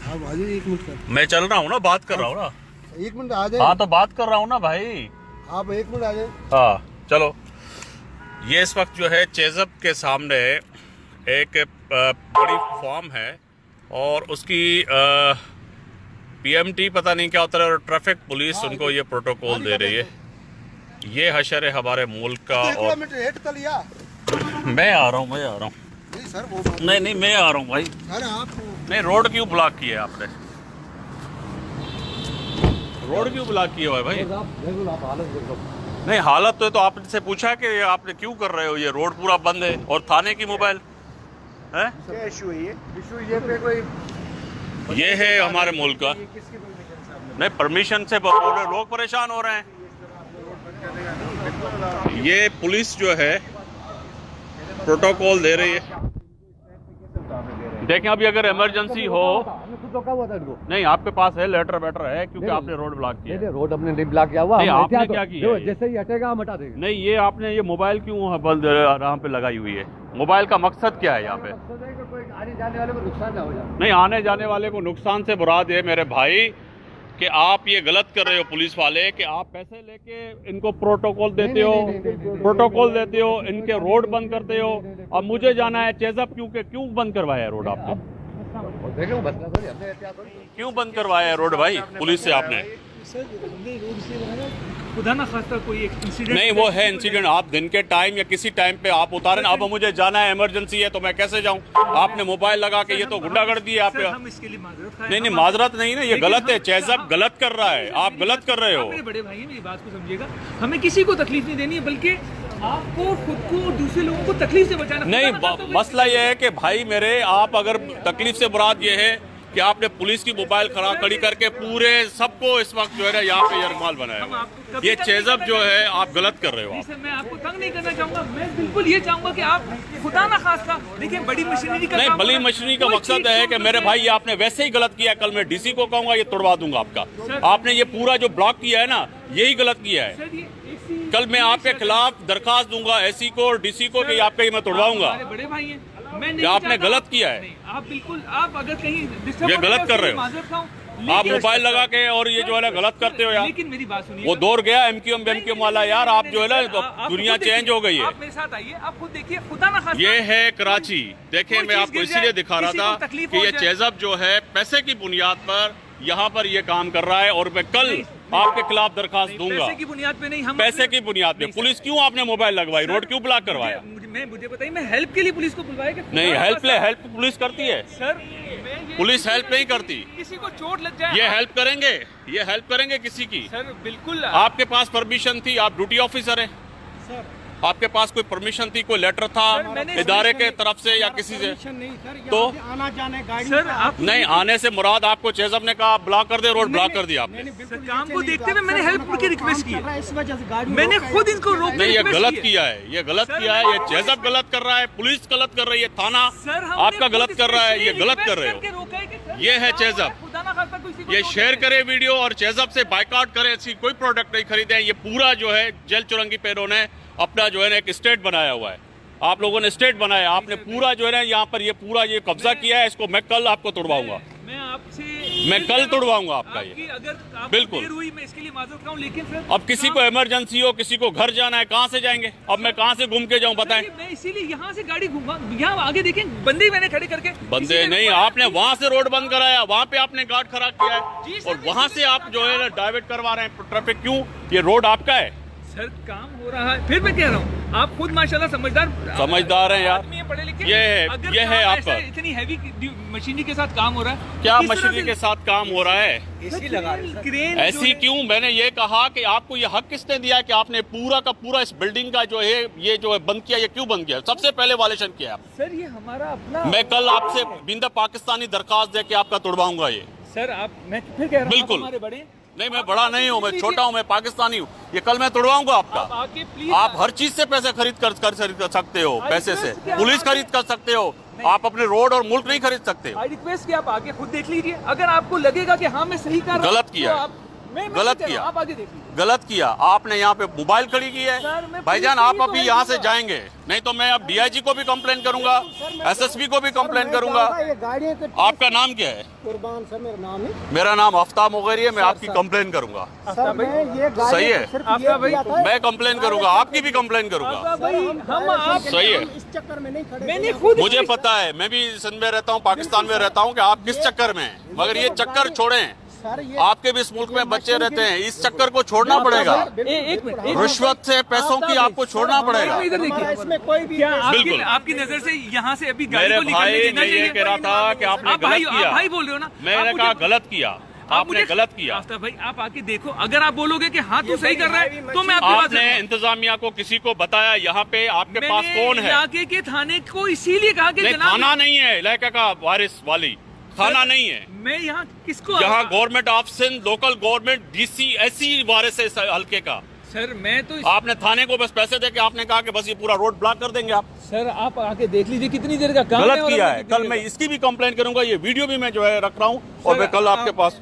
आप आ जाइए 1 मिनट का। मैं चल रहा हूँ ना, बात कर रहा हूँ ना। 1 मिनट आ जाए। हाँ तो बात कर रहा हूँ ना भाई। आप 1 मिनट आ जाए। हाँ चलो। ये इस वक्त जो है चेजब के सामने एक बड़ी फॉर्म है और उसकी पीएमटी पता नहीं क्या होता है, और ट्रैफिक पुलिस उनको ये प्रोटोकॉल दे रही है। ये हशर है हमारे मुल्क का। और मैं आ रहा हूँ, मैं आ रहा हूँ। नहीं सर वो नहीं मैं आ रहा हूँ भाई। सर आप नहीं, रोड क्यों ब्लॉक किया है आपने? रोड क्यों ब्लॉक किया हुआ है भाई? आप हालत देखो। नहीं हालत तो आपसे पूछा कि आपने क्यों कर रहे हो, ये रोड पूरा बंद है और थाने की मोबाइल है। क्या इशू है? ये इशू ये पे कोई ये है हमारे मुल्क का। किसकी परमिशन से आपने? नहीं परमिशन से लोग परेशान हो रहे हैं। ये पुलिस जो है प्रोटोकॉल दे रही है। देखें अभी अगर इमरजेंसी हो, नहीं आपके पास है लेटर वेटर है क्योंकि आपने रोड ब्लॉक किया है। रोड अपने नहीं ब्लॉक किया हुआ। नहीं आपने क्या किया है? जैसे ही हटेगा हम हटा देंगे। नहीं ये आपने ये मोबाइल क्यों बंद यहाँ पे लगाई हुई है? मोबाइल का मकसद क्या है यहाँ पे? कोई आने जाने वाले को नुकसान ना हो जाए। नहीं आने जाने वाले को नुकसान से मुराद है मेरे भाई कि आप ये गलत कर रहे हो पुलिस वाले कि आप पैसे लेके इनको प्रोटोकॉल देते हो, इनके रोड बंद करते हो। अब मुझे जाना है चेजब, क्यों बंद करवाया है रोड आपने? क्यों बंद करवाया है रोड भाई पुलिस से आपने? खुदा ना खास्ता कोई इंसिडेंट नहीं वो है इंसिडेंट, आप दिन के टाइम या किसी टाइम पे आप उतारे। अब मुझे जाना है, इमरजेंसी है, तो मैं कैसे जाऊं? आपने मोबाइल लगा के, ये तो गुंडागर्दी है आपके। हम इसके लिए माजरत खाएं। नहीं माजरत नहीं ना, ये गलत है। चेजब गलत कर रहा है, आप गलत कर रहे हो। मेरे बड़े भाई मेरी बात को समझिएगा, हमें किसी को तकलीफ नहीं देनी है, बल्कि आपको खुद को और दूसरे लोगों को तकलीफ से बचाना। नहीं मसला ये है कि भाई मेरे, आप अगर तकलीफ से मुराद ये है कि आपने पुलिस की मोबाइल खड़ी करके पूरे सबको इस वक्त जो है ना यहाँ पे यरमाल बनाया। ये चेजब जो है आप गलत कर रहे हो। आप मैं आपको तंग नहीं करना चाहूंगा, मैं बिल्कुल ये चाहूंगा कि आप खुदा ना खास्ता देखिए बड़ी मशीनरी का नहीं, काम बड़ी मशीनरी का मकसद है कि मेरे भाई ये आपने वैसे ही गलत किया। कल मैं डीसी को कहूंगा, ये तोड़वा दूंगा आपका। आपने ये पूरा जो ब्लॉक किया है ना, यही गलत किया है। कल मैं आपके खिलाफ दरखास्त दूंगा एससी को और डीसी को कि आपका ये मैं तोड़वाऊंगा। बड़े भाई हैं, मैं नहीं आपने गलत किया है। आप बिल्कुल, आप अगर कहीं ये गलत कर रहे हो। आप मोबाइल लगा के और ये जो है ना गलत करते हो यार। लेकिन मेरी बात सुनिए, वो दौर गया एमक्यूएम वाला यार। आप जो है ना दुनिया चेंज हो गई है। आप मेरे साथ आइए, आप खुद देखिए। खुदा ना खास्ता ये है कराची। देखिए मैं आपको इसीलिए दिखा रहा था कि ये चेजब जो है पैसे की बुनियाद पर यहाँ पर ये काम कर रहा है और मैं कल आपके खिलाफ दरखास्त दूंगा। पैसे की बुनियाद पे नहीं, हम पैसे की बुनियाद पे। पुलिस क्यों आपने मोबाइल लगवाई? रोड क्यों ब्लॉक करवाया? मुझे बताइए, मैं हेल्प के लिए पुलिस को बुलवाया कि नहीं, हेल्प पुलिस करती है सर? पुलिस हेल्प नहीं करती। किसी को चोट लग जाए ये हेल्प करेंगे, ये हेल्प करेंगे किसी की? सर बिल्कुल। आपके पास परमिशन थी, आप ड्यूटी ऑफिसर हैं, आपके पास कोई परमिशन थी, कोई लेटर था इदारे के तरफ से या किसी से? तो आना जाने गाड़ी सर आप नहीं, आने से मुराद आपको चेजब ने कहा ब्लॉक कर दे, रोड ब्लॉक कर दिया आपने। सर काम को देखते हुए मैंने हेल्प की रिक्वेस्ट की है। इस वजह से गाड़ी मैंने खुद इनको रोकने नहीं, ये रिक्वेस्ट गलत की है। किया है, ये गलत किया है। ये चेजब गलत कर रहा है, पुलिस गलत कर रही है, थाना सर हमने आपका खुद गलत कर रहा है, ये गलत कर रहे रिक्वेस्ट हो। करके रोका है कि सर, ये है चेजब। खुदा ना खास्ता किसी को ये चोट शेयर लगे। करे वीडियो और चेजब से बाइकआउट करे, ऐसी कोई प्रोडक्ट नहीं खरीदे। ये पूरा जो है जेल चुरंगी पैरों ने अपना जो है ना एक स्टेट बनाया हुआ है। आप लोगों ने स्टेट बनाया, आपने पूरा जो है ना यहाँ पर ये पूरा ये कब्जा किया है। इसको मैं कल आपको तोड़वाऊंगा, मैं कल तोड़वाऊंगा आपका ये। अगर बिल्कुल। देर हुई मैं इसके लिए माजूर खाऊं, लेकिन सर अब किसी को इमरजेंसी हो, किसी को घर जाना है, कहाँ से जाएंगे? अब मैं कहाँ से घूम के जाऊँ बताएं? मैं इसीलिए यहाँ से गाड़ी घुमा, यहाँ आगे देखें बंदे मैंने खड़े करके। बंदे नहीं, आपने वहाँ से रोड बंद कराया, वहाँ पे आपने गार्ड खड़ा किया जी है सर, और वहाँ से आप जो है ना डाइवर्ट करवा रहे हैं ट्रैफिक। क्यों? ये रोड आपका है सर, काम हो रहा है। फिर मैं कह रहा हूँ, आप खुद माशाल्लाह समझदार हैं यार। आदमी हैं, पढ़े लिखे। ये है काम आपका। ऐसा इतनी हैवी मशीनरी के साथ काम हो रहा है। क्या किस तरह मशीनरी से- के साथ काम हो रहा है? एसी लगा रहे हैं। क्रेन ऐसी क्यों? मैंने ये कहा कि आपको ये हक किसने दिया कि आपने पूरा का पूरा इस बिल्डिंग का जो है ये जो है बंद किया? ये क्यों बंद किया? सबसे पहले वायलेशन किया आप। सर ये हमारा अपना। मैं कल आपसे बिंदा पाकिस्तानी दरखास्त दे के आपका तोड़वाऊंगा ये। सर आप, मैं फिर कह रहा हूँ, बिल्कुल। आप हमारे बड़े। नहीं, मैं बड़ा नहीं हूँ, मैं छोटा हूँ, मैं पाकिस्तानी हूँ। ये कल मैं तोड़वाऊंगा आपका। आके प्लीज आप हर चीज से पैसे खरीद कर सकते हो, पैसे से पुलिस खरीद कर सकते हो, आप अपने रोड और मुल्क नहीं खरीद सकते। आई रिक्वेस्ट कि आप आके खुद देख लीजिए। अगर आपको लगेगा कि हाँ मैं सही कर रहा हूं, गलत किया तो है। आप गलत कह रहा किया, हूं, आप आगे देख लीजिए। गलत किया। आपने यहाँ पे मोबाइल खड़ी की है। सर, मैं भाईजान पुलिस आप की अभी तो यहाँ है से नहीं। जाएंगे, नहीं तो मैं अब डीआईजी को भी कंप्लेन करूंगा, एसएसपी को भी कंप्लेन करूंगा। ये गाड़ियाँ तो आपका नाम क्या है? कुर्बान सर मेरा नाम है मेरा नाम आफ्ताब मोगेरी है, मैं आपकी कंप्लेन करूंगा। सर। मैं ये गाड़ी सही है। सिर्फ आपका ये भाई- किया था। मैं कंप्लेन करूंगा, आपकी भी कंप्लेन करूंगा। आपका भाई हम आप सही है। हम इस चक्कर में नहीं खड़े। मैंने खुद मुझे पता है, मैं भी सिंध में रहता हूँ, पाकिस्तान में रहता हूँ, कि आप किस चक्कर में हैं। मगर ये चक्कर छोड़ें, सर ये आपके भी इस मुल्क में बच्चे रहते हैं, इस चक्कर को छोड़ना पड़ेगा। एक मिनट रिश्वत से पैसों की आपको छोड़ना पड़ेगा। इधर हमारा देखिए, इसमें कोई भी क्या आपकी बिल्कुल। आपकी नजर से यहाँ से अभी गाड़ी मेरे को निकलने भाई, देना मैं ये चाहिए? कह रहा था कि आपने आप भाई गलत किया। आप भाई बोल रहे हो ना? मैंने आप कहा मुझे- गलत किया, आप आपने मुझे गलत किया। आफ्ताब भाई आप आके देखो, अगर आप बोलोगे कि हाँ तू सही कर रहा है तो मैं आपकी बात आपने इंतजामिया को किसी को बताया यहाँ पे आपके पास कौन है? इलाके के थाने को इसीलिए कहा कि नहीं, जनाब थाना नहीं है, इलाके का वारिस वाली थाना नहीं है। मैं यहाँ किसको यहाँ government of Sindh, local government, DC ऐसी वारिस है इस हल्के का। सर मैं तो आपने थाने को बस पैसे दे के आपने कहा कि बस ये पूरा रोड ब्लॉक कर देंगे आप। सर आप आके देख लीजिए कितनी देर का काम गलत और किया हमने है। कितनी कल देर मैं का- इसकी भी कंप्लेंट करूंगा, ये वीडियो भी मैं जो है रख रहा हूँ और सर, मैं कल आपके आप- पास